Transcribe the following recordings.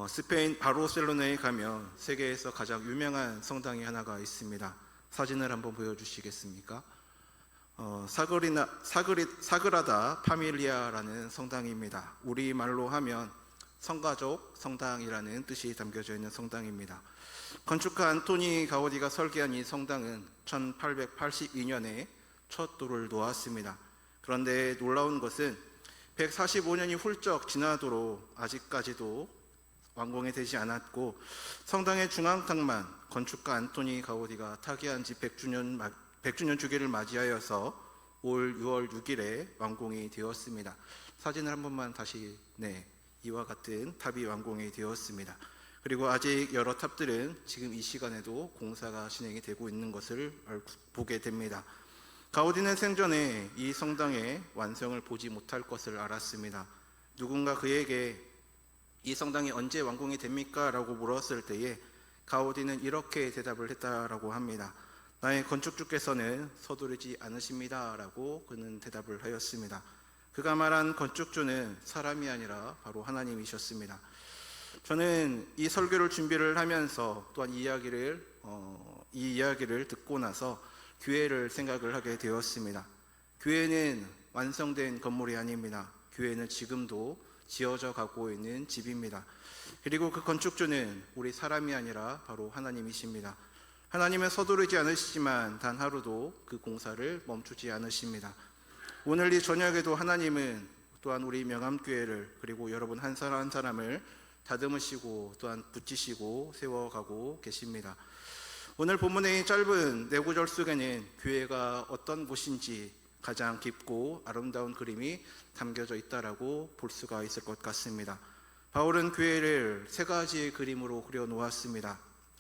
스페인 바르셀로나에 가면 세계에서 가장 유명한 성당이 하나가 있습니다. 사진을 한번 보여주시겠습니까? 사그라다 파밀리아라는 성당입니다. 우리말로 하면 성가족 성당이라는 뜻이 담겨져 있는 성당입니다. 건축가 안토니 가우디가 설계한 이 성당은 1882년에 첫 돌을 놓았습니다. 그런데 놀라운 것은 145년이 훌쩍 지나도록 아직까지도 완공이 되지 않았고, 성당의 중앙탑만 건축가 안토니 가우디가 타계한 지 100주년 주기를 맞이하여서 올 6월 6일에 완공이 되었습니다. 사진을 한 번만 다시, 이와 같은 탑이 완공이 되었습니다. 그리고 아직 여러 탑들은 지금 이 시간에도 공사가 진행이 되고 있는 것을 보게 됩니다. 가우디는 생전에 이 성당의 완성을 보지 못할 것을 알았습니다. 누군가 그에게 이 성당이 언제 완공이 됩니까? 라고 물었을 때에 가우디는 이렇게 대답을 했다라고 합니다. 나의 건축주께서는 서두르지 않으십니다 라고 그는 대답을 하였습니다. 그가 말한 건축주는 사람이 아니라 바로 하나님이셨습니다. 저는 이 설교를 준비를 하면서 또한 이 이야기를 듣고 나서 교회를 생각을 하게 되었습니다. 교회는 완성된 건물이 아닙니다. 교회는 지금도 지어져 가고 있는 집입니다. 그리고 그 건축주는 우리 사람이 아니라 바로 하나님이십니다. 하나님은 서두르지 않으시지만 단 하루도 그 공사를 멈추지 않으십니다. 오늘 이 저녁에도 하나님은 또한 우리 명암교회를, 그리고 여러분 한 사람 한 사람을 다듬으시고 또한 붙이시고 세워가고 계십니다. 오늘 본문의 짧은 네 구절 속에는 교회가 어떤 곳인지 가장 깊고 아름다운 그림이 담겨져 있다라고 볼 수가 있을 것 같습니다. 바울은 교회를 세 가지의 그림으로 그려 놓았습니다.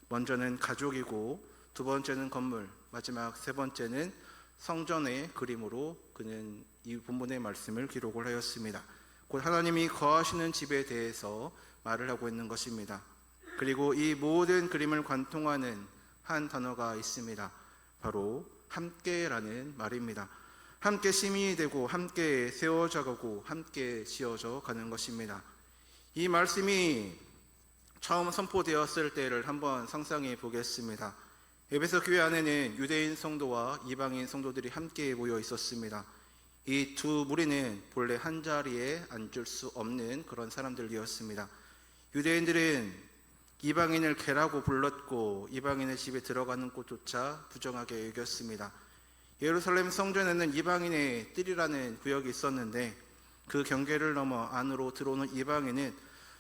먼저는 가족이고, 두 번째는 건물, 마지막 세 번째는 성전의 그림으로 그는 이 본문의 말씀을 기록을 하였습니다. 곧 하나님이 거하시는 집에 대해서 말을 하고 있는 것입니다. 그리고 이 모든 그림을 관통하는 한 단어가 있습니다. 바로 함께라는 말입니다. 함께 시민이 되고 함께 세워져 가고 함께 지어져 가는 것입니다. 이 말씀이 처음 선포되었을 때를 한번 상상해 보겠습니다. 에베소 교회 안에는 유대인 성도와 이방인 성도들이 함께 모여 있었습니다. 이 두 무리는 본래 한 자리에 앉을 수 없는 그런 사람들이었습니다. 유대인들은 이방인을 개라고 불렀고, 이방인의 집에 들어가는 곳조차 부정하게 여겼습니다. 예루살렘 성전에는 이방인의 뜰이라는 구역이 있었는데, 그 경계를 넘어 안으로 들어오는 이방인은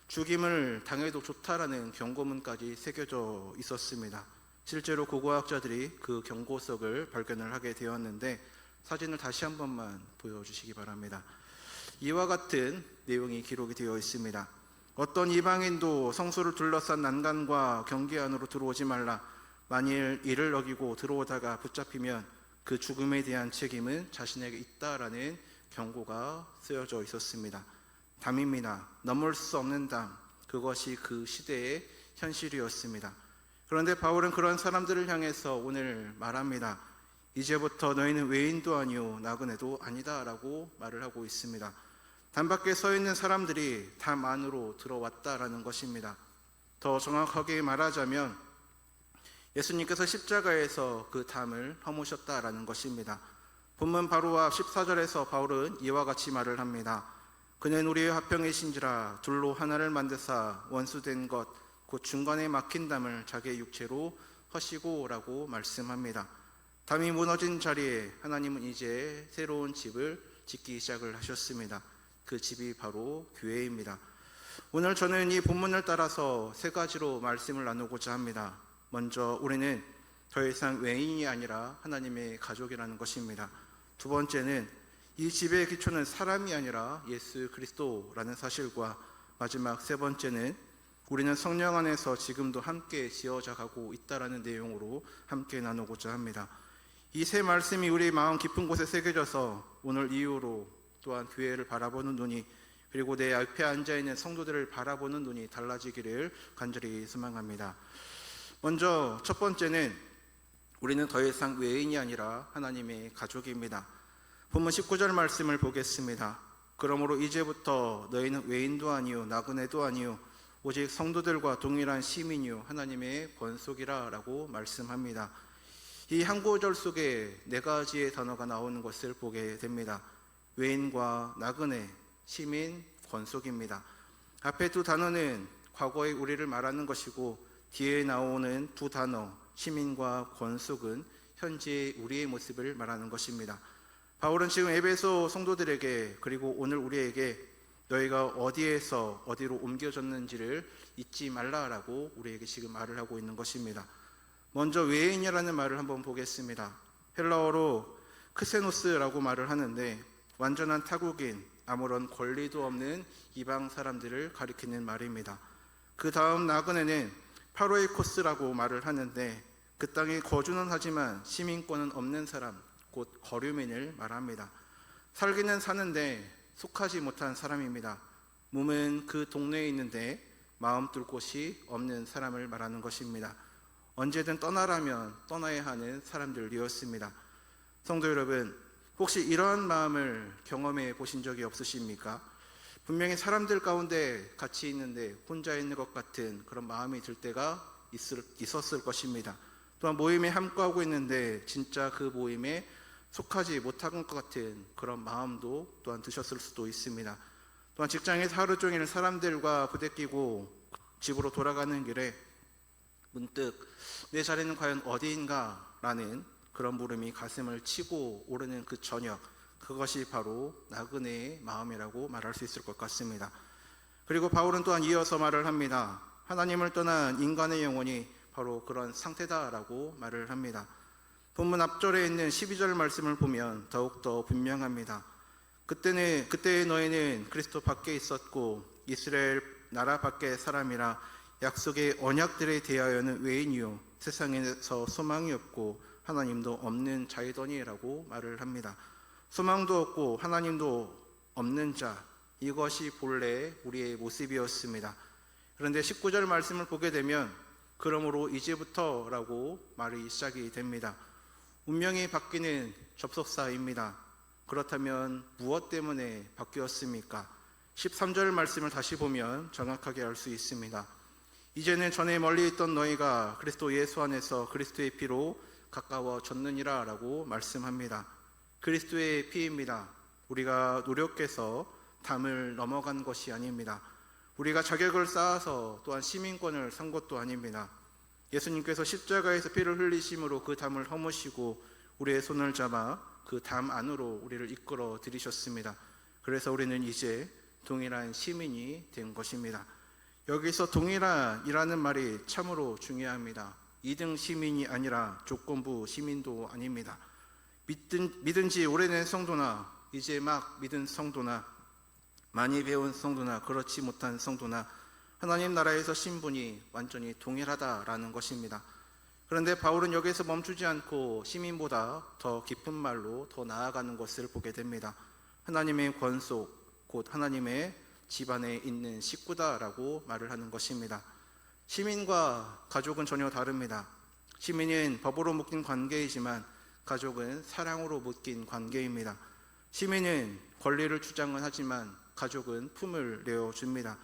죽임을 당해도 좋다라는 경고문까지 새겨져 있었습니다. 실제로 고고학자들이 그 경고석을 발견을 하게 되었는데, 사진을 다시 한 번만 보여주시기 바랍니다. 이와 같은 내용이 기록이 되어 있습니다. 어떤 이방인도 성소를 둘러싼 난간과 경계 안으로 들어오지 말라. 만일 이를 어기고 들어오다가 붙잡히면 그 죽음에 대한 책임은 자신에게 있다라는 경고가 쓰여져 있었습니다. 담입니다. 넘을 수 없는 담, 그것이 그 시대의 현실이었습니다. 그런데 바울은 그런 사람들을 향해서 오늘 말합니다. 이제부터 너희는 외인도 아니요 나그네도 아니다 라고 말을 하고 있습니다. 담 밖에 서 있는 사람들이 담 안으로 들어왔다라는 것입니다. 더 정확하게 말하자면 예수님께서 십자가에서 그 담을 허무셨다라는 것입니다. 본문 바로 앞 14절에서 바울은 이와 같이 말을 합니다. 그는 우리의 화평이신지라 둘로 하나를 만드사 원수된 것 곧 중간에 막힌 담을 자기의 육체로 허시고 라고 말씀합니다. 담이 무너진 자리에 하나님은 이제 새로운 집을 짓기 시작을 하셨습니다. 그 집이 바로 교회입니다. 오늘 저는 이 본문을 따라서 세 가지로 말씀을 나누고자 합니다. 먼저 우리는 더 이상 외인이 아니라 하나님의 가족이라는 것입니다. 두 번째는 이 집의 기초는 사람이 아니라 예수 그리스도라는 사실과, 마지막 세 번째는 우리는 성령 안에서 지금도 함께 지어져 가고 있다라는 내용으로 함께 나누고자 합니다. 이 세 말씀이 우리 마음 깊은 곳에 새겨져서 오늘 이후로 또한 교회를 바라보는 눈이, 그리고 내 옆에 앉아있는 성도들을 바라보는 눈이 달라지기를 간절히 소망합니다. 먼저 첫 번째는 우리는 더 이상 외인이 아니라 하나님의 가족입니다. 본문 19절 말씀을 보겠습니다. 그러므로 이제부터 너희는 외인도 아니요 나그네도 아니요 오직 성도들과 동일한 시민이요 하나님의 권속이라라고 말씀합니다. 이 한 구절 속에 네 가지의 단어가 나오는 것을 보게 됩니다. 외인과 나그네, 시민, 권속입니다. 앞에 두 단어는 과거의 우리를 말하는 것이고 뒤에 나오는 두 단어 시민과 권속은 현재의 우리의 모습을 말하는 것입니다. 바울은 지금 에베소 성도들에게 그리고 오늘 우리에게 너희가 어디에서 어디로 옮겨졌는지를 잊지 말라라고 우리에게 지금 말을 하고 있는 것입니다. 먼저 외인이라는 말을 한번 보겠습니다. 헬라어로 크세노스라고 말을 하는데 완전한 타국인, 아무런 권리도 없는 이방 사람들을 가리키는 말입니다. 그 다음 나그네는 파로에코스라고 말을 하는데 그 땅에 거주는 하지만 시민권은 없는 사람, 곧 거류민을 말합니다. 살기는 사는데 속하지 못한 사람입니다. 몸은 그 동네에 있는데 마음 둘 곳이 없는 사람을 말하는 것입니다. 언제든 떠나라면 떠나야 하는 사람들이었습니다. 성도 여러분, 혹시 이러한 마음을 경험해 보신 적이 없으십니까? 분명히 사람들 가운데 같이 있는데 혼자 있는 것 같은 그런 마음이 들 때가 있었을 것입니다. 또한 모임에 함께하고 있는데 진짜 그 모임에 속하지 못한 것 같은 그런 마음도 또한 드셨을 수도 있습니다. 또한 직장에서 하루 종일 사람들과 부대끼고 집으로 돌아가는 길에 문득 내 자리는 과연 어디인가 라는 그런 물음이 가슴을 치고 오르는 그 저녁, 그것이 바로 나그네의 마음이라고 말할 수 있을 것 같습니다. 그리고 바울은 또한 이어서 말을 합니다. 하나님을 떠난 인간의 영혼이 바로 그런 상태다라고 말을 합니다. 본문 앞절에 있는 12절 말씀을 보면 더욱더 분명합니다. 그때의 너희는 그리스도 밖에 있었고 이스라엘 나라 밖의 사람이라 약속의 언약들에 대하여는 외인이요 세상에서 소망이 없고 하나님도 없는 자이더니라고 말을 합니다. 소망도 없고 하나님도 없는 자, 이것이 본래 우리의 모습이었습니다. 그런데 19절 말씀을 보게 되면 그러므로 이제부터라고 말이 시작이 됩니다. 운명이 바뀌는 접속사입니다. 그렇다면 무엇 때문에 바뀌었습니까? 13절 말씀을 다시 보면 정확하게 알 수 있습니다. 이제는 전에 멀리 있던 너희가 그리스도 예수 안에서 그리스도의 피로 가까워졌느니라 라고 말씀합니다. 그리스도의 피입니다. 우리가 노력해서 담을 넘어간 것이 아닙니다. 우리가 자격을 쌓아서 또한 시민권을 산 것도 아닙니다. 예수님께서 십자가에서 피를 흘리심으로 그 담을 허무시고 우리의 손을 잡아 그 담 안으로 우리를 이끌어 들이셨습니다. 그래서 우리는 이제 동일한 시민이 된 것입니다. 여기서 동일한이라는 말이 참으로 중요합니다. 2등 시민이 아니라 조건부 시민도 아닙니다. 믿은 지 오래된 성도나 이제 막 믿은 성도나 많이 배운 성도나 그렇지 못한 성도나 하나님 나라에서 신분이 완전히 동일하다라는 것입니다. 그런데 바울은 여기서 멈추지 않고 시민보다 더 깊은 말로 더 나아가는 것을 보게 됩니다. 하나님의 권속, 곧 하나님의 집안에 있는 식구다라고 말을 하는 것입니다. 시민과 가족은 전혀 다릅니다. 시민은 법으로 묶인 관계이지만 가족은 사랑으로 묶인 관계입니다. 시민은 권리를 주장은 하지만 가족은 품을 내어줍니다.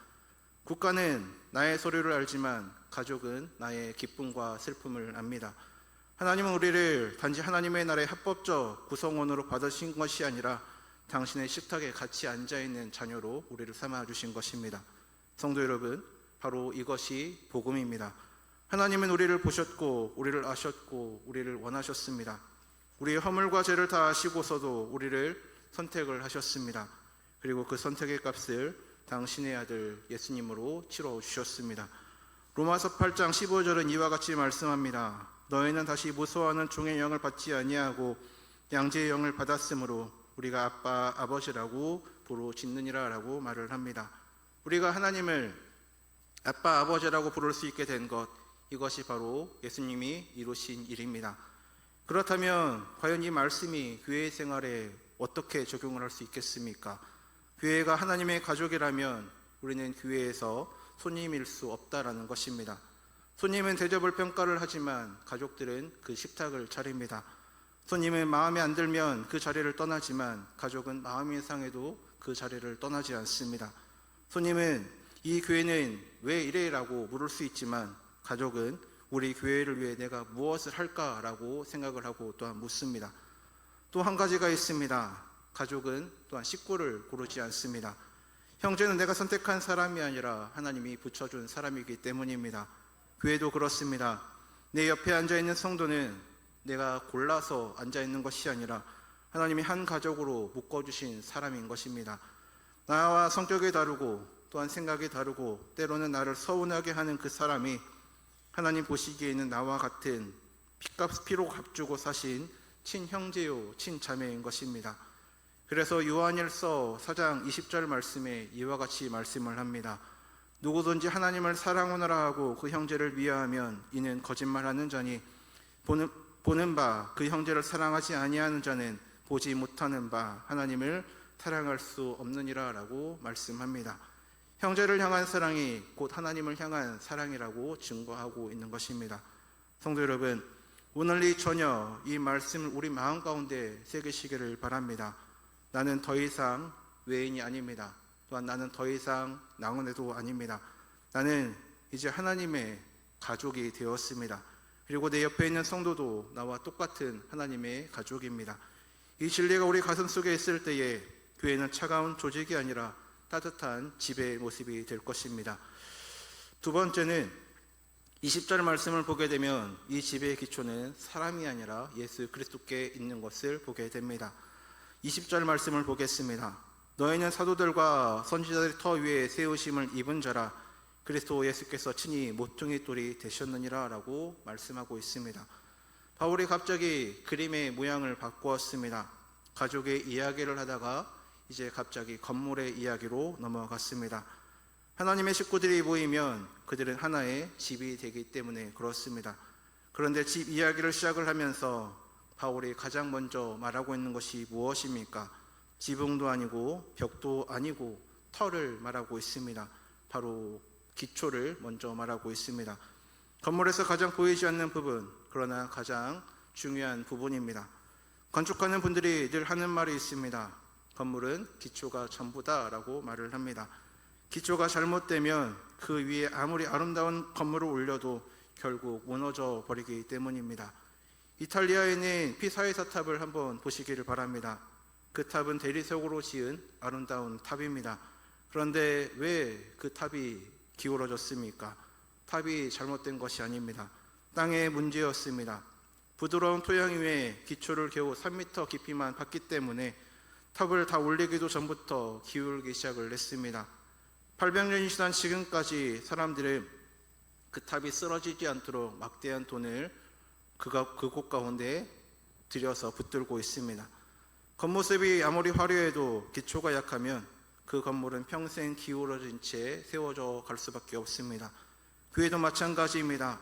국가는 나의 소리를 알지만 가족은 나의 기쁨과 슬픔을 압니다. 하나님은 우리를 단지 하나님의 나라의 합법적 구성원으로 받으신 것이 아니라 당신의 식탁에 같이 앉아있는 자녀로 우리를 삼아주신 것입니다. 성도 여러분, 바로 이것이 복음입니다. 하나님은 우리를 보셨고 우리를 아셨고 우리를 원하셨습니다. 우리의 허물과 죄를 다 아시고서도 우리를 선택을 하셨습니다. 그리고 그 선택의 값을 당신의 아들 예수님으로 치러 주셨습니다. 로마서 8장 15절은 이와 같이 말씀합니다. 너희는 다시 무서워하는 종의 영을 받지 아니하고 양제의 영을 받았으므로 우리가 아빠 아버지라고 부르짖느니라 라고 말을 합니다. 우리가 하나님을 아빠 아버지라고 부를 수 있게 된 것, 이것이 바로 예수님이 이루신 일입니다. 그렇다면 과연 이 말씀이 교회 생활에 어떻게 적용을 할 수 있겠습니까? 교회가 하나님의 가족이라면 우리는 교회에서 손님일 수 없다라는 것입니다. 손님은 대접을 평가를 하지만 가족들은 그 식탁을 차립니다. 손님은 마음에 안 들면 그 자리를 떠나지만 가족은 마음이 상해도 그 자리를 떠나지 않습니다. 손님은 이 교회는 왜 이래라고 물을 수 있지만 가족은 우리 교회를 위해 내가 무엇을 할까라고 생각을 하고 또한 묻습니다. 또 한 가지가 있습니다. 가족은 또한 식구를 고르지 않습니다. 형제는 내가 선택한 사람이 아니라 하나님이 붙여준 사람이기 때문입니다. 교회도 그렇습니다. 내 옆에 앉아있는 성도는 내가 골라서 앉아있는 것이 아니라 하나님이 한 가족으로 묶어주신 사람인 것입니다. 나와 성격이 다르고 또한 생각이 다르고 때로는 나를 서운하게 하는 그 사람이 하나님 보시기에는 나와 같은 피로 값주고 사신 친형제요 친자매인 것입니다. 그래서 요한일서 4장 20절 말씀에 이와 같이 말씀을 합니다. 누구든지 하나님을 사랑하노라 하고 그 형제를 미워하면 이는 거짓말하는 자니 보는 바 그 형제를 사랑하지 아니하는 자는 보지 못하는 바 하나님을 사랑할 수 없느니라 라고 말씀합니다. 형제를 향한 사랑이 곧 하나님을 향한 사랑이라고 증거하고 있는 것입니다. 성도 여러분, 오늘 이 저녁 이 말씀을 우리 마음 가운데 새기시기를 바랍니다. 나는 더 이상 외인이 아닙니다. 또한 나는 더 이상 나그네도 아닙니다. 나는 이제 하나님의 가족이 되었습니다. 그리고 내 옆에 있는 성도도 나와 똑같은 하나님의 가족입니다. 이 진리가 우리 가슴 속에 있을 때에 교회는 차가운 조직이 아니라 따뜻한 집의 모습이 될 것입니다. 두 번째는 20절 말씀을 보게 되면 이 집의 기초는 사람이 아니라 예수 그리스도께 있는 것을 보게 됩니다. 20절 말씀을 보겠습니다. 너희는 사도들과 선지자들의 터 위에 세우심을 입은 자라 그리스도 예수께서 친히 모퉁이 돌이 되셨느니라 라고 말씀하고 있습니다. 바울이 갑자기 그림의 모양을 바꾸었습니다. 가족의 이야기를 하다가 이제 갑자기 건물의 이야기로 넘어갔습니다. 하나님의 식구들이 모이면 그들은 하나의 집이 되기 때문에 그렇습니다. 그런데 집 이야기를 시작을 하면서 바울이 가장 먼저 말하고 있는 것이 무엇입니까? 지붕도 아니고 벽도 아니고 터를 말하고 있습니다. 바로 기초를 먼저 말하고 있습니다. 건물에서 가장 보이지 않는 부분, 그러나 가장 중요한 부분입니다. 건축하는 분들이 늘 하는 말이 있습니다. 건물은 기초가 전부다라고 말을 합니다. 기초가 잘못되면 그 위에 아무리 아름다운 건물을 올려도 결국 무너져 버리기 때문입니다. 이탈리아에 있는 피사의 탑을 한번 보시기를 바랍니다. 그 탑은 대리석으로 지은 아름다운 탑입니다. 그런데 왜 그 탑이 기울어졌습니까? 탑이 잘못된 것이 아닙니다. 땅의 문제였습니다. 부드러운 토양 위에 기초를 겨우 3m 깊이만 봤기 때문에 탑을 다 올리기도 전부터 기울기 시작을 했습니다. 800년이 지난 지금까지 사람들은 그 탑이 쓰러지지 않도록 막대한 돈을 그곳 가운데 들여서 붙들고 있습니다. 겉모습이 아무리 화려해도 기초가 약하면 그 건물은 평생 기울어진 채 세워져 갈 수밖에 없습니다. 교회도 마찬가지입니다.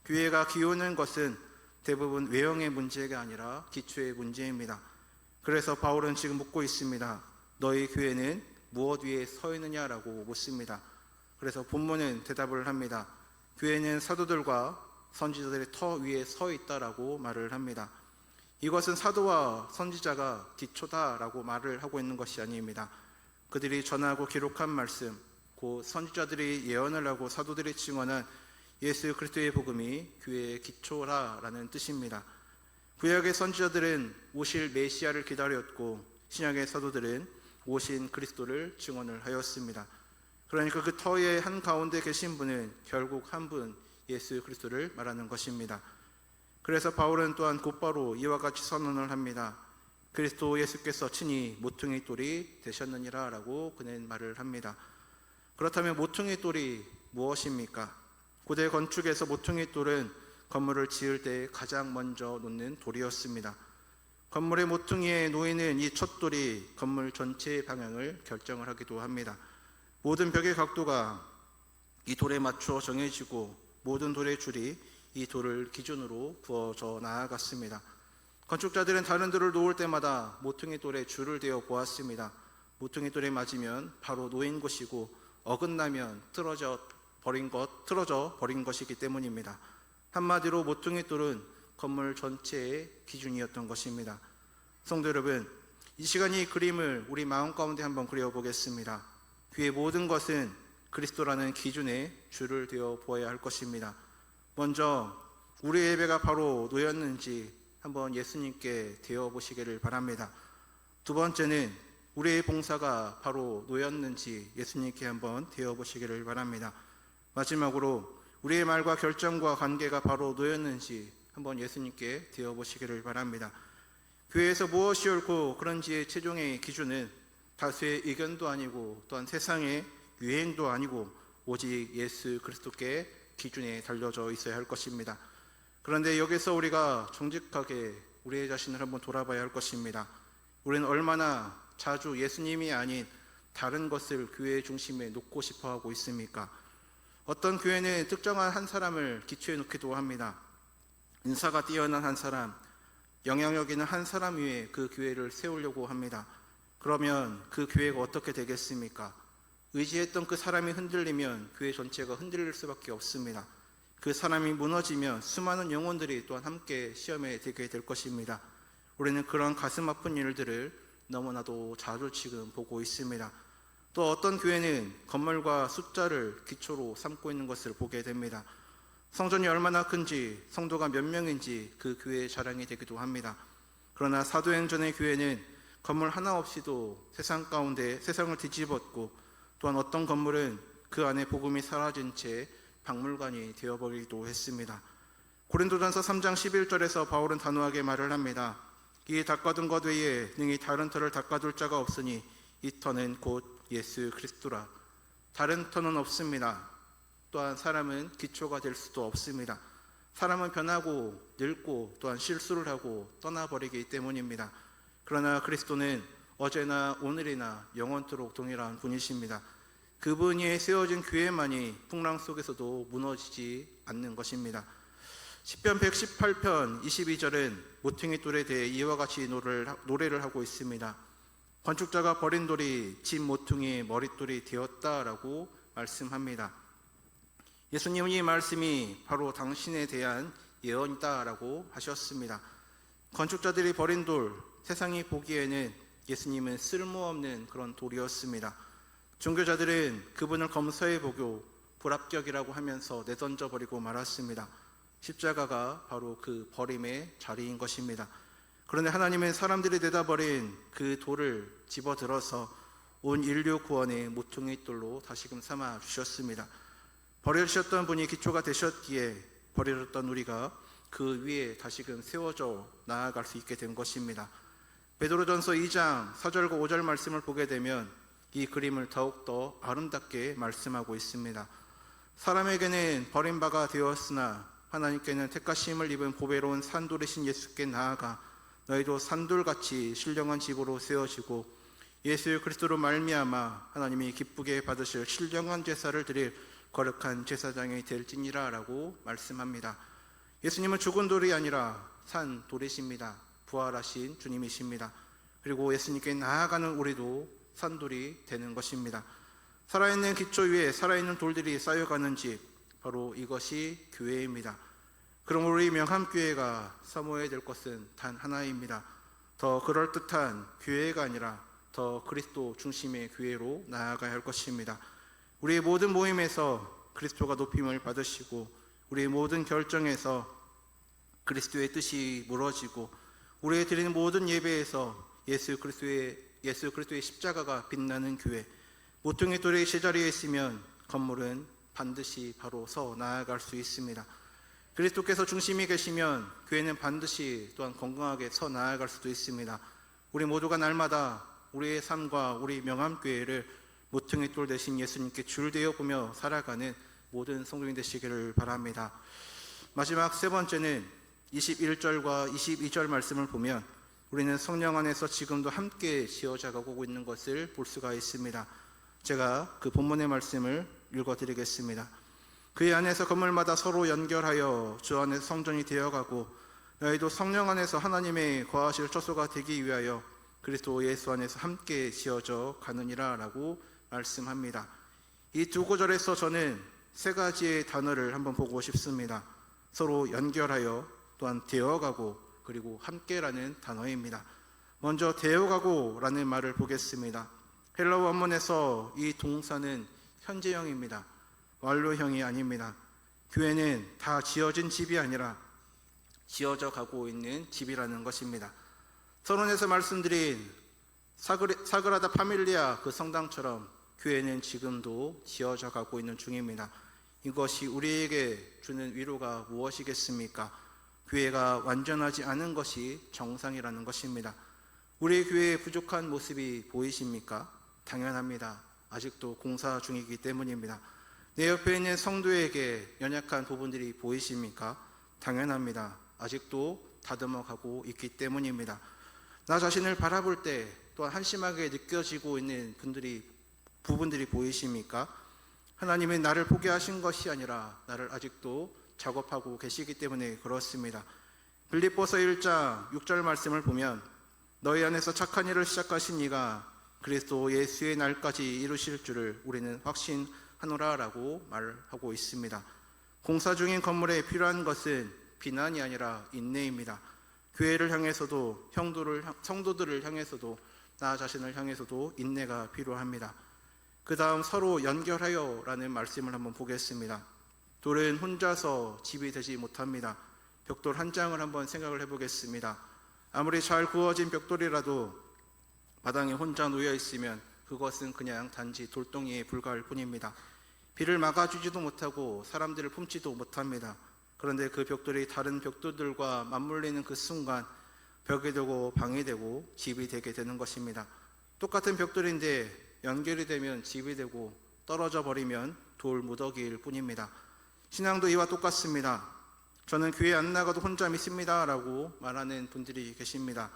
교회가 기우는 것은 대부분 외형의 문제가 아니라 기초의 문제입니다. 그래서 바울은 지금 묻고 있습니다. 너희 교회는 무엇 위에 서 있느냐라고 묻습니다. 그래서 본문은 대답을 합니다. 교회는 사도들과 선지자들의 터 위에 서 있다라고 말을 합니다. 이것은 사도와 선지자가 기초다라고 말을 하고 있는 것이 아닙니다. 그들이 전하고 기록한 말씀, 곧 선지자들이 예언을 하고 사도들이 증언한 예수 그리스도의 복음이 교회의 기초라라는 뜻입니다. 구약의 선지자들은 오실 메시아를 기다렸고 신약의 사도들은 오신 그리스도를 증언을 하였습니다. 그러니까 그 터의 한가운데 계신 분은 결국 한 분 예수 그리스도를 말하는 것입니다. 그래서 바울은 또한 곧바로 이와 같이 선언을 합니다. 그리스도 예수께서 친히 모퉁이 돌이 되셨느니라 라고 그는 말을 합니다. 그렇다면 모퉁이 돌이 무엇입니까? 고대 건축에서 모퉁이 돌은 건물을 지을 때 가장 먼저 놓는 돌이었습니다. 건물의 모퉁이에 놓이는 이 첫 돌이 건물 전체의 방향을 결정을 하기도 합니다. 모든 벽의 각도가 이 돌에 맞추어 정해지고 모든 돌의 줄이 이 돌을 기준으로 부어져 나아갔습니다. 건축자들은 다른 돌을 놓을 때마다 모퉁이 돌에 줄을 대어 보았습니다. 모퉁이 돌에 맞으면 바로 놓인 것이고 어긋나면 틀어져 버린 것이기 때문입니다. 한마디로 모퉁이 돌은 건물 전체의 기준이었던 것입니다. 성도 여러분, 이 시간 이 그림을 우리 마음 가운데 한번 그려보겠습니다. 교회의 모든 것은 그리스도라는 기준에 줄을 대어 보아야 할 것입니다. 먼저 우리의 예배가 바로 노였는지 한번 예수님께 대어 보시기를 바랍니다. 두 번째는 우리의 봉사가 바로 노였는지 예수님께 한번 대어 보시기를 바랍니다. 마지막으로 우리의 말과 결정과 관계가 바로 노였는지 한번 예수님께 대어 보시기를 바랍니다. 교회에서 무엇이 옳고 그런지의 최종의 기준은 다수의 의견도 아니고 또한 세상의 유행도 아니고 오직 예수 그리스도께 기준에 달려져 있어야 할 것입니다. 그런데 여기서 우리가 정직하게 우리의 자신을 한번 돌아봐야 할 것입니다. 우리는 얼마나 자주 예수님이 아닌 다른 것을 교회의 중심에 놓고 싶어 하고 있습니까? 어떤 교회는 특정한 한 사람을 기초에 놓기도 합니다. 인사가 뛰어난 한 사람, 영향력 있는 한 사람 위에 그 교회를 세우려고 합니다. 그러면 그 교회가 어떻게 되겠습니까? 의지했던 그 사람이 흔들리면 교회 전체가 흔들릴 수밖에 없습니다. 그 사람이 무너지면 수많은 영혼들이 또한 함께 시험에 들게 될 것입니다. 우리는 그런 가슴 아픈 일들을 너무나도 자주 지금 보고 있습니다. 또 어떤 교회는 건물과 숫자를 기초로 삼고 있는 것을 보게 됩니다. 성전이 얼마나 큰지, 성도가 몇 명인지 그 교회의 자랑이 되기도 합니다. 그러나 사도행전의 교회는 건물 하나 없이도 세상 가운데 세상을 뒤집었고, 또한 어떤 건물은 그 안에 복음이 사라진 채 박물관이 되어버리기도 했습니다. 고린도전서 3장 11절에서 바울은 단호하게 말을 합니다. 이 닦아둔 것 외에 능히 다른 터를 닦아둘 자가 없으니 이 터는 곧 예수 그리스도라. 다른 터는 없습니다. 또한 사람은 기초가 될 수도 없습니다. 사람은 변하고 늙고 또한 실수를 하고 떠나버리기 때문입니다. 그러나 그리스도는 어제나 오늘이나 영원토록 동일한 분이십니다. 그분이 세워진 교회만이 풍랑 속에서도 무너지지 않는 것입니다. 시편 118편 22절은 모퉁이 돌에 대해 이와 같이 노래를 하고 있습니다. 건축자가 버린 돌이 집 모퉁이의 머릿돌이 되었다라고 말씀합니다. 예수님은 이 말씀이 바로 당신에 대한 예언이다라고 하셨습니다. 건축자들이 버린 돌, 세상이 보기에는 예수님은 쓸모없는 그런 돌이었습니다. 종교자들은 그분을 검사해보고 불합격이라고 하면서 내던져버리고 말았습니다. 십자가가 바로 그 버림의 자리인 것입니다. 그런데 하나님은 사람들이 내다버린 그 돌을 집어들어서 온 인류 구원의 모퉁이 돌로 다시금 삼아 주셨습니다. 버려주셨던 분이 기초가 되셨기에 버려졌던 우리가 그 위에 다시금 세워져 나아갈 수 있게 된 것입니다. 베드로전서 2장 4절과 5절 말씀을 보게 되면 이 그림을 더욱더 아름답게 말씀하고 있습니다. 사람에게는 버림바가 되었으나 하나님께는 택하심을 입은 보배로운 산돌이신 예수께 나아가 너희도 산돌같이 신령한 집으로 세워지고 예수 그리스도로 말미암아 하나님이 기쁘게 받으실 신령한 제사를 드릴 거룩한 제사장이 될지니라 라고 말씀합니다. 예수님은 죽은 돌이 아니라 산 돌이십니다. 부활하신 주님이십니다. 그리고 예수님께 나아가는 우리도 산돌이 되는 것입니다. 살아있는 기초 위에 살아있는 돌들이 쌓여가는 집, 바로 이것이 교회입니다. 그럼 우리 명함교회가 사모해야 될 것은 단 하나입니다. 더 그럴듯한 교회가 아니라 더 그리스도 중심의 교회로 나아가야 할 것입니다. 우리의 모든 모임에서 그리스도가 높임을 받으시고 우리의 모든 결정에서 그리스도의 뜻이 무너지고 우리의 드리는 모든 예배에서 예수 그리스도의 십자가가 빛나는 교회, 모퉁이 돌의 제자리에 있으면 건물은 반드시 바로 서 나아갈 수 있습니다. 그리스도께서 중심이 계시면 교회는 반드시 또한 건강하게 서 나아갈 수도 있습니다. 우리 모두가 날마다 우리의 삶과 우리 명함교회를 모퉁이 돌 대신 예수님께 줄대어 보며 살아가는 모든 성도인 되시기를 바랍니다. 마지막 세 번째는 21절과 22절 말씀을 보면 우리는 성령 안에서 지금도 함께 지어져 가고 있는 것을 볼 수가 있습니다. 제가 그 본문의 말씀을 읽어드리겠습니다. 그의 안에서 건물마다 서로 연결하여 주 안에서 성전이 되어가고 너희도 성령 안에서 하나님의 거하실 처소가 되기 위하여 그리스도 예수 안에서 함께 지어져 가느니라 라고 말씀합니다. 이 두 구절에서 저는 세 가지의 단어를 한번 보고 싶습니다. 서로 연결하여, 또한 되어가고, 그리고 함께라는 단어입니다. 먼저 되어가고 라는 말을 보겠습니다. 헬라어 원문에서 이 동사는 현재형입니다. 완료형이 아닙니다. 교회는 다 지어진 집이 아니라 지어져 가고 있는 집이라는 것입니다. 서론에서 말씀드린 사그라다 파밀리아 그 성당처럼 교회는 지금도 지어져 가고 있는 중입니다. 이것이 우리에게 주는 위로가 무엇이겠습니까? 교회가 완전하지 않은 것이 정상이라는 것입니다. 우리 교회의 부족한 모습이 보이십니까? 당연합니다. 아직도 공사 중이기 때문입니다. 내 옆에 있는 성도에게 연약한 부분들이 보이십니까? 당연합니다. 아직도 다듬어가고 있기 때문입니다. 나 자신을 바라볼 때 또한 한심하게 느껴지고 있는 부분들이 보이십니까? 하나님은 나를 포기하신 것이 아니라 나를 아직도 작업하고 계시기 때문에 그렇습니다. 빌립보서 1장 6절 말씀을 보면 너희 안에서 착한 일을 시작하신 이가 그리스도 예수의 날까지 이루실 줄을 우리는 확신하노라라고 말하고 있습니다. 공사 중인 건물에 필요한 것은 비난이 아니라 인내입니다. 교회를 향해서도 성도들을 향해서도 나 자신을 향해서도 인내가 필요합니다. 그 다음 서로 연결하여 라는 말씀을 한번 보겠습니다. 돌은 혼자서 집이 되지 못합니다. 벽돌 한 장을 한번 생각을 해보겠습니다. 아무리 잘 구워진 벽돌이라도 마당에 혼자 놓여 있으면 그것은 그냥 단지 돌덩이에 불과할 뿐입니다. 비를 막아주지도 못하고 사람들을 품지도 못합니다. 그런데 그 벽돌이 다른 벽돌들과 맞물리는 그 순간 벽이 되고 방이 되고 집이 되게 되는 것입니다. 똑같은 벽돌인데 연결이 되면 집이 되고 떨어져 버리면 돌 무더기일 뿐입니다. 신앙도 이와 똑같습니다. 저는 교회 안 나가도 혼자 믿습니다 라고 말하는 분들이 계십니다.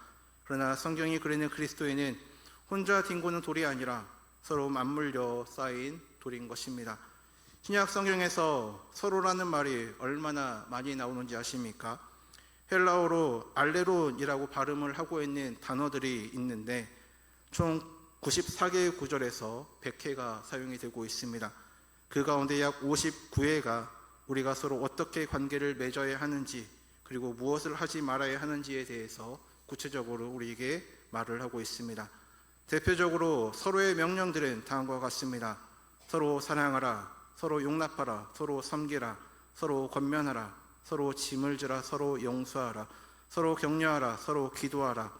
그러나 성경이 그리는 그리스도인은 혼자 뒹구는 돌이 아니라 서로 맞물려 쌓인 돌인 것입니다. 신약 성경에서 서로라는 말이 얼마나 많이 나오는지 아십니까? 헬라어로 알레론이라고 발음을 하고 있는 단어들이 있는데 총 94개의 구절에서 100회가 사용이 되고 있습니다. 그 가운데 약 59회가 우리가 서로 어떻게 관계를 맺어야 하는지 그리고 무엇을 하지 말아야 하는지에 대해서 구체적으로 우리에게 말을 하고 있습니다. 대표적으로 서로의 명령들은 다음과 같습니다. 서로 사랑하라, 서로 용납하라, 서로 섬기라, 서로 권면하라, 서로 짐을 지라, 서로 용서하라, 서로 격려하라, 서로 기도하라,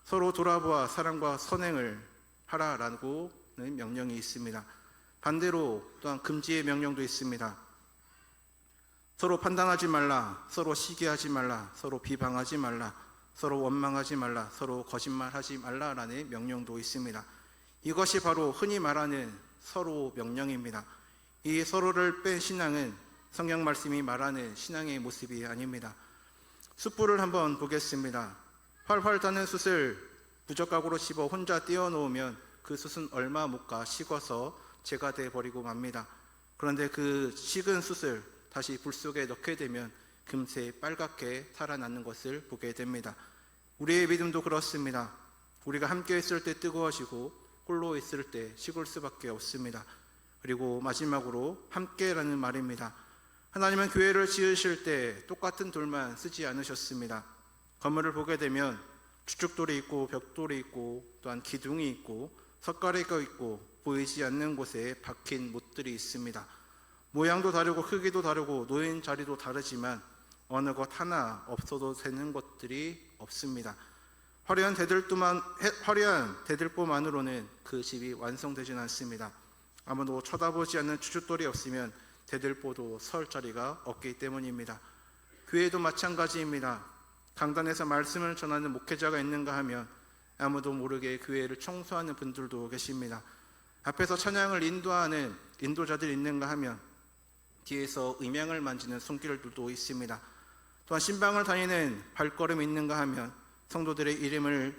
서로 돌아보아 사랑과 선행을 하라라는 명령이 있습니다. 반대로 또한 금지의 명령도 있습니다. 서로 판단하지 말라, 서로 시기하지 말라, 서로 비방하지 말라, 서로 원망하지 말라, 서로 거짓말하지 말라라는 명령도 있습니다. 이것이 바로 흔히 말하는 서로 명령입니다. 이 서로를 뺀 신앙은 성경 말씀이 말하는 신앙의 모습이 아닙니다. 숯불을 한번 보겠습니다. 활활 타는 숯을 부적각으로 씹어 혼자 띄워놓으면 그 숯은 얼마 못 가 식어서 재가 돼버리고 맙니다. 그런데 그 식은 숯을 다시 불 속에 넣게 되면 금세 빨갛게 살아나는 것을 보게 됩니다. 우리의 믿음도 그렇습니다. 우리가 함께 있을 때 뜨거워지고 홀로 있을 때 식을 수밖에 없습니다. 그리고 마지막으로 함께라는 말입니다. 하나님은 교회를 지으실 때 똑같은 돌만 쓰지 않으셨습니다. 건물을 보게 되면 주축돌이 있고 벽돌이 있고 또한 기둥이 있고 석가래가 있고 보이지 않는 곳에 박힌 못들이 있습니다. 모양도 다르고 크기도 다르고 놓인 자리도 다르지만 어느 것 하나 없어도 되는 것들이 없습니다. 화려한 대들보만으로는 그 집이 완성되지는 않습니다. 아무도 쳐다보지 않는 주춧돌이 없으면 대들보도 설 자리가 없기 때문입니다. 교회도 마찬가지입니다. 강단에서 말씀을 전하는 목회자가 있는가 하면 아무도 모르게 교회를 청소하는 분들도 계십니다. 앞에서 찬양을 인도하는 인도자들이 있는가 하면 뒤에서 음향을 만지는 손길들도 있습니다. 또한 신방을 다니는 발걸음이 있는가 하면 성도들의 이름을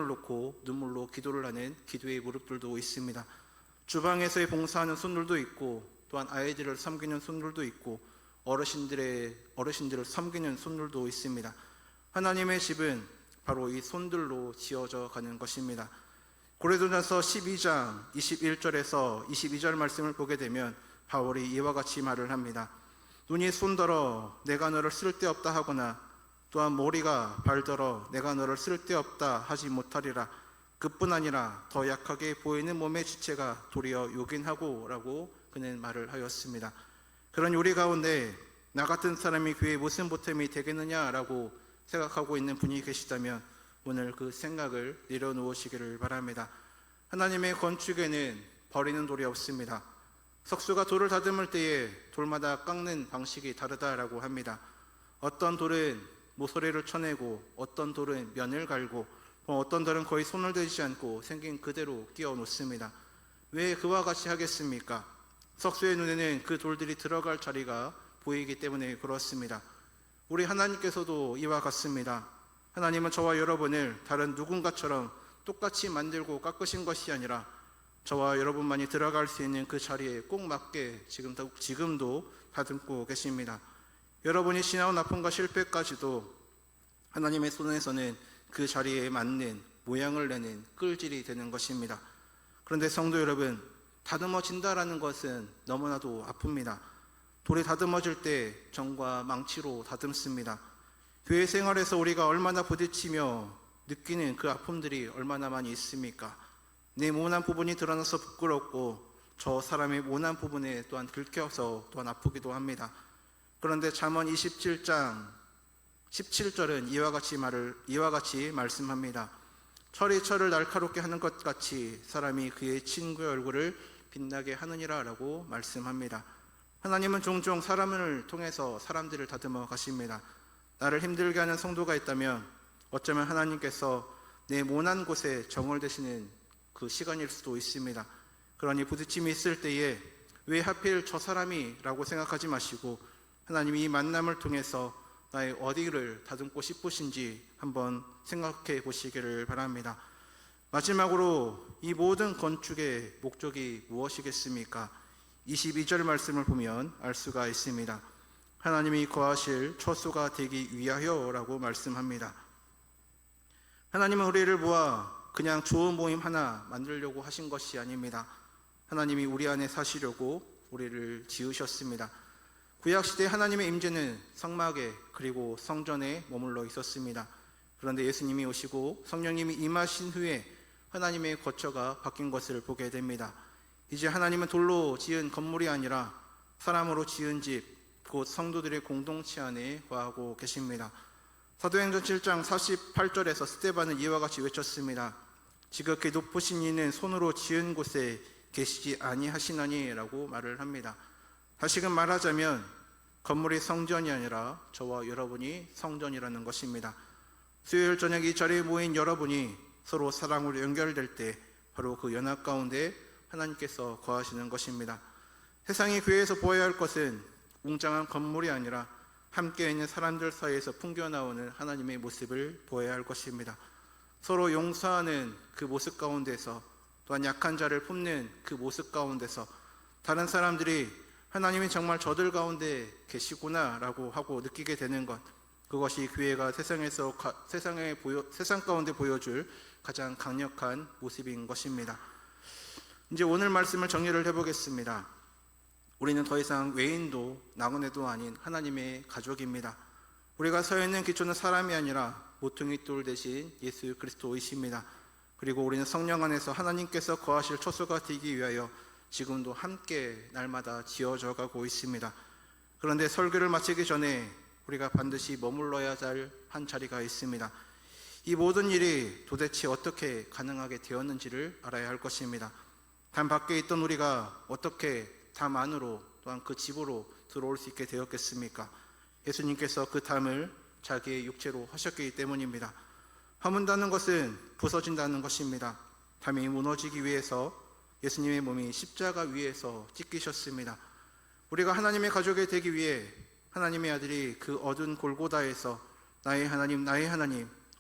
놓고 눈물로 기도를 하는 기도의 무릎들도 있습니다. 주방에서의 봉사하는 손들도 있고 또한 아이들을 섬기는 손들도 있고 어르신들을 섬기는 손들도 있습니다. 하나님의 집은 바로 이 손들로 지어져 가는 것입니다. 고린도전서 12장 21절에서 22절 말씀을 보게 되면 바울이 이와 같이 말을 합니다. 눈이 손더러 내가 너를 쓸데없다 하거나 또한 머리가 발더러 내가 너를 쓸데없다 하지 못하리라. 그뿐 아니라 더 약하게 보이는 몸의 지체가 도리어 요긴하고 라고 그는 말을 하였습니다. 그런 우리 가운데 나 같은 사람이 교회에 무슨 보탬이 되겠느냐라고 생각하고 있는 분이 계시다면 오늘 그 생각을 내려놓으시기를 바랍니다. 하나님의 건축에는 버리는 돌이 없습니다. 석수가 돌을 다듬을 때에 돌마다 깎는 방식이 다르다라고 합니다. 어떤 돌은 모서리를 쳐내고 어떤 돌은 면을 갈고 어떤 돌은 거의 손을 대지 않고 생긴 그대로 끼워 놓습니다. 왜 그와 같이 하겠습니까? 석수의 눈에는 그 돌들이 들어갈 자리가 보이기 때문에 그렇습니다. 우리 하나님께서도 이와 같습니다. 하나님은 저와 여러분을 다른 누군가처럼 똑같이 만들고 깎으신 것이 아니라 저와 여러분만이 들어갈 수 있는 그 자리에 꼭 맞게 지금도 다듬고 계십니다. 여러분이 지나온 아픔과 실패까지도 하나님의 손에서는 그 자리에 맞는 모양을 내는 끌질이 되는 것입니다. 그런데 성도 여러분, 다듬어진다라는 것은 너무나도 아픕니다. 돌이 다듬어질 때 정과 망치로 다듬습니다. 교회 생활에서 우리가 얼마나 부딪히며 느끼는 그 아픔들이 얼마나 많이 있습니까? 내 모난 부분이 드러나서 부끄럽고 저 사람의 모난 부분에 또한 긁혀서 또한 아프기도 합니다. 그런데 잠언 27장 17절은 이와 같이 말씀합니다. 철이 철을 날카롭게 하는 것 같이 사람이 그의 친구의 얼굴을 빛나게 하느니라 라고 말씀합니다. 하나님은 종종 사람을 통해서 사람들을 다듬어 가십니다. 나를 힘들게 하는 성도가 있다면 어쩌면 하나님께서 내 모난 곳에 정을 대시는 그 시간일 수도 있습니다. 그러니 부딪힘이 있을 때에 왜 하필 저 사람이 라고 생각하지 마시고 하나님이 이 만남을 통해서 나의 어디를 다듬고 싶으신지 한번 생각해 보시기를 바랍니다. 마지막으로 이 모든 건축의 목적이 무엇이겠습니까? 22절 말씀을 보면 알 수가 있습니다. 하나님이 거하실 처소가 되기 위하여 라고 말씀합니다. 하나님은 우리를 모아 그냥 좋은 모임 하나 만들려고 하신 것이 아닙니다. 하나님이 우리 안에 사시려고 우리를 지으셨습니다. 구약시대 하나님의 임재는 성막에 그리고 성전에 머물러 있었습니다. 그런데 예수님이 오시고 성령님이 임하신 후에 하나님의 거처가 바뀐 것을 보게 됩니다. 이제 하나님은 돌로 지은 건물이 아니라 사람으로 지은 집, 곧 성도들의 공동체 안에 거하고 계십니다. 사도행전 7장 48절에서 스데반은 이와 같이 외쳤습니다. 지극히 높으신 이는 손으로 지은 곳에 계시지 아니하시나니 라고 말을 합니다. 다시금 말하자면 건물이 성전이 아니라 저와 여러분이 성전이라는 것입니다. 수요일 저녁 이 자리에 모인 여러분이 서로 사랑으로 연결될 때 바로 그 연합 가운데 하나님께서 거하시는 것입니다. 세상이 교회에서 보아야 할 것은 웅장한 건물이 아니라 함께 있는 사람들 사이에서 풍겨나오는 하나님의 모습을 보아야 할 것입니다. 서로 용서하는 그 모습 가운데서 또한 약한 자를 품는 그 모습 가운데서 다른 사람들이 하나님이 정말 저들 가운데 계시구나 라고 하고 느끼게 되는 것, 그것이 교회가 세상 가운데 보여줄 가장 강력한 모습인 것입니다. 이제 오늘 말씀을 정리를 해보겠습니다. 우리는 더 이상 외인도 나그네도 아닌 하나님의 가족입니다. 우리가 서 있는 기초는 사람이 아니라 모퉁이 돌 대신 예수 그리스도이십니다. 그리고 우리는 성령 안에서 하나님께서 거하실 처소가 되기 위하여 지금도 함께 날마다 지어져 가고 있습니다. 그런데 설교를 마치기 전에 우리가 반드시 머물러야 할 한 자리가 있습니다. 이 모든 일이 도대체 어떻게 가능하게 되었는지를 알아야 할 것입니다. 담 밖에 있던 우리가 어떻게 담 안으로 또한 그 집으로 들어올 수 있게 되었겠습니까? 예수님께서 그 담을 자기의 육체로 하셨기 때문입니다. 허문다는 것은 부서진다는 것입니다. 담이 무너지기 위해서 예수님의 몸이 십자가 위에서 찢기셨습니다. 우리가 하나님의 가족이 되기 위해 하나님의 아들이 그 어두운 골고다에서 나의 하나님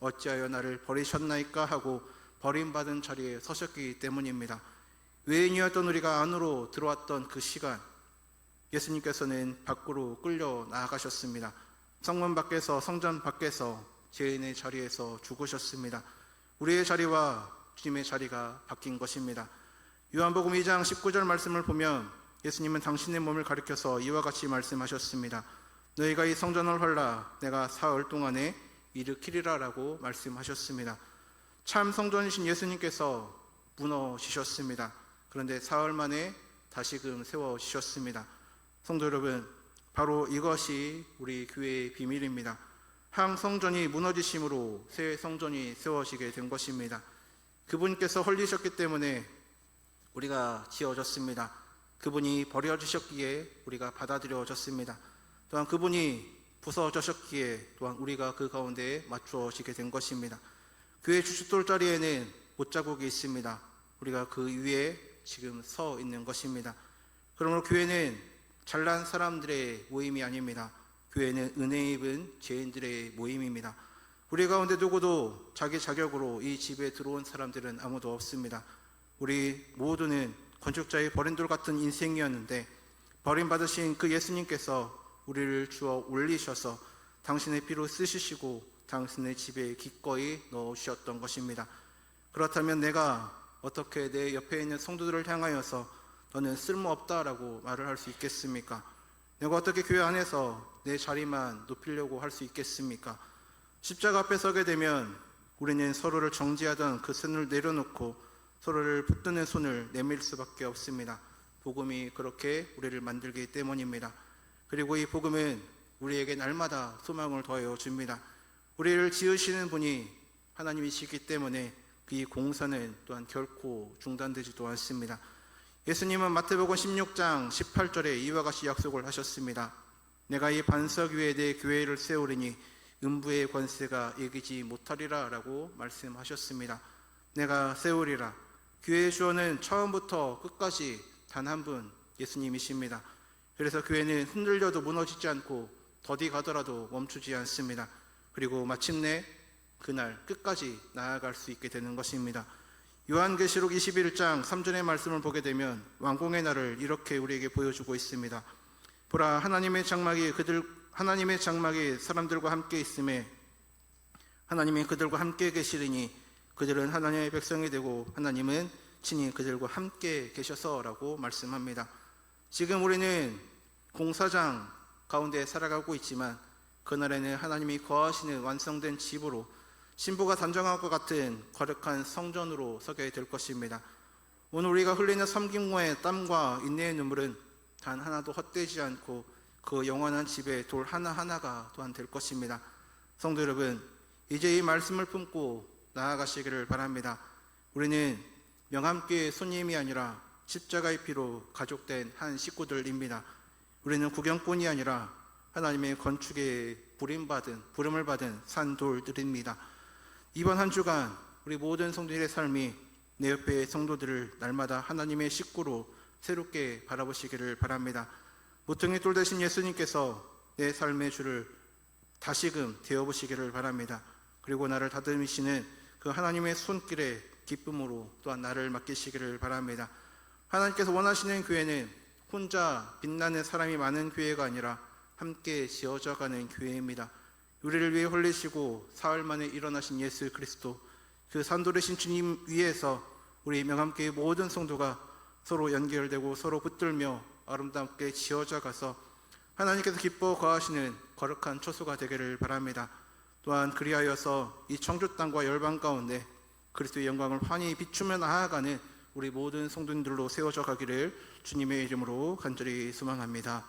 어찌하여 나를 버리셨나이까 하고 버림받은 자리에 서셨기 때문입니다. 외인이었던 우리가 안으로 들어왔던 그 시간, 예수님께서는 밖으로 끌려 나아가셨습니다. 성문 밖에서, 성전 밖에서 죄인의 자리에서 죽으셨습니다. 우리의 자리와 주님의 자리가 바뀐 것입니다. 요한복음 2장 19절 말씀을 보면 예수님은 당신의 몸을 가리켜서 이와 같이 말씀하셨습니다. 너희가 이 성전을 헐라 내가 사흘 동안에 일으키리라 라고 말씀하셨습니다. 참 성전이신 예수님께서 무너지셨습니다. 그런데 사흘 만에 다시금 세워지셨습니다. 성도 여러분, 바로 이것이 우리 교회의 비밀입니다. 한 성전이 무너지심으로 새 성전이 세워지게 된 것입니다. 그분께서 헐리셨기 때문에 우리가 지어졌습니다. 그분이 버려주셨기에 우리가 받아들여졌습니다. 또한 그분이 부서져셨기에 또한 우리가 그 가운데에 맞추어지게 된 것입니다. 교회 주춧돌 자리에는 못자국이 있습니다. 우리가 그 위에 지금 서 있는 것입니다. 그러므로 교회는 잘난 사람들의 모임이 아닙니다. 교회는 은혜 입은 죄인들의 모임입니다. 우리 가운데 누구도 자기 자격으로 이 집에 들어온 사람들은 아무도 없습니다. 우리 모두는 건축자의 버린 돌 같은 인생이었는데 버림받으신 그 예수님께서 우리를 주어 올리셔서 당신의 피로 쓰시고 당신의 집에 기꺼이 넣으셨던 것입니다. 그렇다면 내가 어떻게 내 옆에 있는 성도들을 향하여서 너는 쓸모없다라고 말을 할 수 있겠습니까? 내가 어떻게 교회 안에서 내 자리만 높이려고 할 수 있겠습니까? 십자가 앞에 서게 되면 우리는 서로를 정죄하던 그 손을 내려놓고 서로를 붙드는 손을 내밀 수밖에 없습니다. 복음이 그렇게 우리를 만들기 때문입니다. 그리고 이 복음은 우리에게 날마다 소망을 더하여 줍니다. 우리를 지으시는 분이 하나님이시기 때문에 그 공사는 또한 결코 중단되지도 않습니다. 예수님은 마태복음 16장 18절에 이와 같이 약속을 하셨습니다. 내가 이 반석 위에 내 교회를 세우리니 음부의 권세가 이기지 못하리라 라고 말씀하셨습니다. 내가 세우리라. 교회의 주어는 처음부터 끝까지 단 한 분 예수님이십니다. 그래서 교회는 흔들려도 무너지지 않고 더디 가더라도 멈추지 않습니다. 그리고 마침내 그날 끝까지 나아갈 수 있게 되는 것입니다. 요한계시록 21장 3절의 말씀을 보게 되면 왕궁의 날을 이렇게 우리에게 보여주고 있습니다. 보라, 하나님의 장막이 사람들과 함께 있음에 하나님이 그들과 함께 계시리니 그들은 하나님의 백성이 되고 하나님은 친히 그들과 함께 계셔서라고 말씀합니다. 지금 우리는 공사장 가운데 살아가고 있지만 그날에는 하나님이 거하시는 완성된 집으로 신부가 단정한 것 같은 거룩한 성전으로 서게 될 것입니다. 오늘 우리가 흘리는 섬김과의 땀과 인내의 눈물은 단 하나도 헛되지 않고 그 영원한 집의 돌 하나하나가 또한 될 것입니다. 성도 여러분, 이제 이 말씀을 품고 나아가시기를 바랍니다. 우리는 명함교회의 손님이 아니라 십자가의 피로 가족된 한 식구들입니다. 우리는 구경꾼이 아니라 하나님의 건축에 부름을 받은 산돌들입니다. 이번 한 주간 우리 모든 성도들의 삶이 내 옆의 성도들을 날마다 하나님의 식구로 새롭게 바라보시기를 바랍니다. 모퉁이 돌 되신 예수님께서 내 삶의 주를 다시금 되어보시기를 바랍니다. 그리고 나를 다듬으시는 그 하나님의 손길에 기쁨으로 또한 나를 맡기시기를 바랍니다. 하나님께서 원하시는 교회는 혼자 빛나는 사람이 많은 교회가 아니라 함께 지어져가는 교회입니다. 우리를 위해 홀리시고 사흘 만에 일어나신 예수 그리스도, 그 산돌이신 주님 위에서 우리 명함교회 모든 성도가 서로 연결되고 서로 붙들며 아름답게 지어져 가서 하나님께서 기뻐 거하시는 거룩한 초소가 되기를 바랍니다. 또한 그리하여서 이 청주 땅과 열방 가운데 그리스도의 영광을 환히 비추며 나아가는 우리 모든 성도님들로 세워져 가기를 주님의 이름으로 간절히 소망합니다.